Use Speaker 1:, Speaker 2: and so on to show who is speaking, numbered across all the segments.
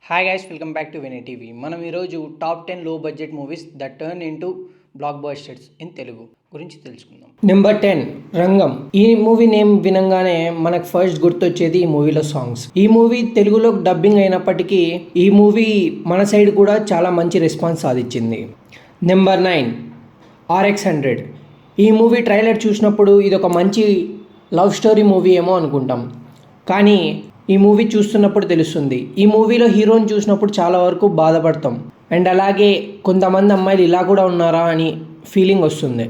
Speaker 1: Hi guys, welcome back to Vinay TV. మనం ఈరోజు top 10 లో budget movies that turn into black busters in Telugu గురించి తెలుసుకుందాం. నెంబర్ 10 రంగం. ఈ మూవీ నేమ్ వినంగానే మనకు ఫస్ట్ గుర్తొచ్చేది ఈ మూవీలో సాంగ్స్. ఈ మూవీ తెలుగులో డబ్బింగ్ అయినప్పటికీ ఈ మూవీ మన సైడ్ కూడా చాలా మంచి రెస్పాన్స్ సాధించింది. Number 9 RX100. ఈ మూవీ ట్రైలర్ చూసినప్పుడు ఇది ఒక మంచి లవ్ స్టోరీ మూవీ ఏమో అనుకుంటాం, కానీ ఈ మూవీ చూస్తున్నప్పుడు తెలుస్తుంది. ఈ మూవీలో హీరోని చూసినప్పుడు చాలా వరకు బాధపడతాం, అండ్ అలాగే కొంతమంది అమ్మాయిలు ఇలా కూడా ఉన్నారా అని ఫీలింగ్ వస్తుంది.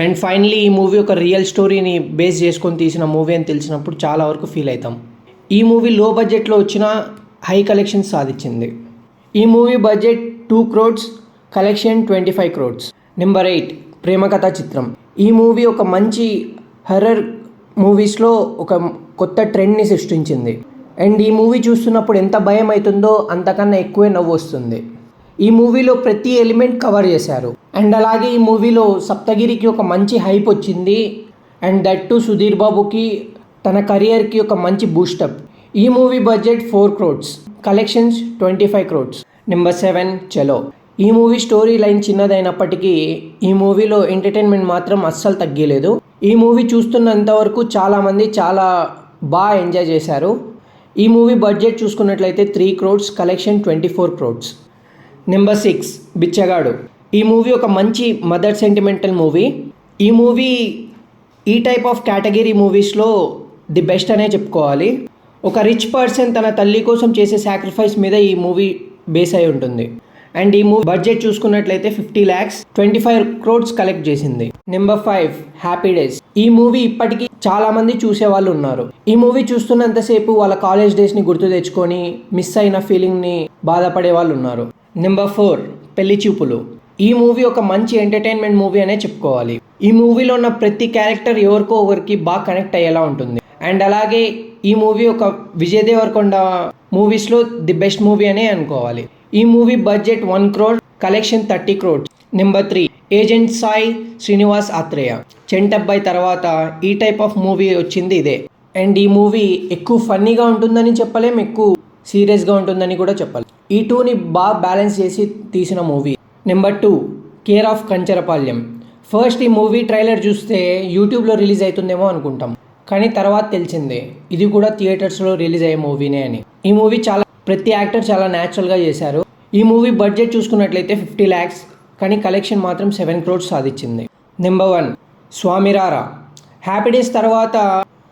Speaker 1: అండ్ ఫైనలీ ఈ మూవీ ఒక రియల్ స్టోరీని బేస్ చేసుకొని తీసిన మూవీ అని తెలిసినప్పుడు చాలా వరకు ఫీల్ అవుతాం. ఈ మూవీ లో బడ్జెట్లో వచ్చిన హై కలెక్షన్స్ సాధించింది. ఈ movie budget 2 crores, collection 25 crores. Number 8 ప్రేమకథా చిత్రం. ఈ మూవీ ఒక మంచి హర్రర్ మూవీస్లో ఒక కొత్త ట్రెండ్ని సృష్టించింది. అండ్ ఈ మూవీ చూస్తున్నప్పుడు ఎంత భయం అవుతుందో అంతకన్నా ఎక్కువే నవ్వు వస్తుంది. ఈ మూవీలో ప్రతి ఎలిమెంట్ కవర్ చేశారు. అండ్ అలాగే ఈ మూవీలో సప్తగిరికి ఒక మంచి హైప్ వచ్చింది. అండ్ దట్ టు సుధీర్ బాబుకి తన కెరియర్కి ఒక మంచి బూస్టప్. ఈ movie budget 4 crores, collections 25 crores. Number 7 చలో. ఈ మూవీ స్టోరీ లైన్ చిన్నదైనప్పటికీ ఈ మూవీలో ఎంటర్టైన్మెంట్ మాత్రం అస్సలు తగ్గలేదు. ఈ మూవీ చూస్తున్నంత వరకు చాలామంది చాలా బాగా ఎంజాయ్ చేశారు. ఈ మూవీ బడ్జెట్ చూసుకున్నట్లయితే 3 crores, కలెక్షన్ 24 crores. నెంబర్ 6 బిచ్చగాడు. ఈ మూవీ ఒక మంచి మదర్ సెంటిమెంటల్ మూవీ. ఈ మూవీ ఈ టైప్ ఆఫ్ కేటగిరీ మూవీస్లో ది బెస్ట్ అనే చెప్పుకోవాలి. ఒక రిచ్ పర్సన్ తన తల్లి కోసం చేసే సాక్రిఫైస్ మీద ఈ మూవీ బేస్ అయి ఉంటుంది. అండ్ ఈ మూవీ బడ్జెట్ చూసుకున్నట్లయితే 50 lakhs, 25 crores కలెక్ట్ చేసింది. Number 5 happy days. ఈ మూవీ ఇప్పటికీ చాలా మంది చూసే వాళ్ళు ఉన్నారు. ఈ మూవీ చూస్తున్నంతసేపు వాళ్ళ కాలేజ్ డేస్ని గుర్తు తెచ్చుకొని మిస్ అయిన ఫీలింగ్ని బాధపడే వాళ్ళు ఉన్నారు. నెంబర్ 4 పెళ్లి చూపులు. ఈ మూవీ ఒక మంచి ఎంటర్టైన్మెంట్ మూవీ అనే చెప్పుకోవాలి. ఈ మూవీలో ఉన్న ప్రతి క్యారెక్టర్ ఎవరికో ఒకరికి బాగా కనెక్ట్ అయ్యేలా ఉంటుంది. అండ్ అలాగే ఈ మూవీ ఒక విజయ్ దేవరకొండ మూవీస్లో ది బెస్ట్ మూవీ అనే అనుకోవాలి. ఈ movie budget 1 crore, collection 30 crores. Number 3 agent Sai Srinivas Athreya. Chantabbai తర్వాత ఈ టైప్ ఆఫ్ మూవీ వచ్చింది ఇదే. అండ్ ఈ మూవీ ఎక్కువ ఫన్నీగా ఉంటుందని చెప్పలేం, ఎక్కువ సీరియస్గా ఉంటుందని కూడా చెప్పాలి. ఈ టూని బాగా బ్యాలెన్స్ చేసి తీసిన movie. Number 2 care of Kancharapalem. First ఈ మూవీ ట్రైలర్ చూస్తే యూట్యూబ్లో రిలీజ్ అవుతుందేమో అనుకుంటాం, కానీ తర్వాత తెలిసిందే ఇది కూడా థియేటర్స్లో రిలీజ్ అయ్యే మూవీనే అని. ఈ మూవీ ప్రతి యాక్టర్ చాలా న్యాచురల్గా చేశారు. ఈ మూవీ బడ్జెట్ చూసుకున్నట్లయితే 50 lakhs, కానీ కలెక్షన్ మాత్రం 7 crores సాధించింది. నెంబర్ 1 స్వామిరారా. హ్యాపీ డేస్ తర్వాత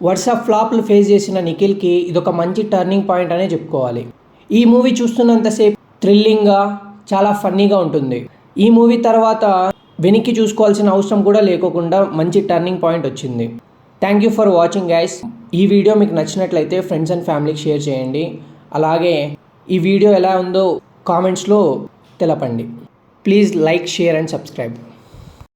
Speaker 1: వరుస ఫ్లాప్లు ఫేస్ చేసిన నిఖిల్కి ఇదొక మంచి టర్నింగ్ పాయింట్ అనే చెప్పుకోవాలి. ఈ మూవీ చూస్తున్నంతసేపు థ్రిల్లింగ్గా చాలా ఫన్నీగా ఉంటుంది. ఈ మూవీ తర్వాత వెనక్కి చూసుకోవాల్సిన అవసరం కూడా లేకోకుండా మంచి టర్నింగ్ పాయింట్ వచ్చింది. Thank you for watching guys. ఈ వీడియో మీకు నచ్చినట్లయితే ఫ్రెండ్స్ అండ్ ఫ్యామిలీకి షేర్ చేయండి. అలాగే ఈ వీడియో ఎలా ఉందో కామెంట్స్లో తెలపండి. Please like, share and subscribe.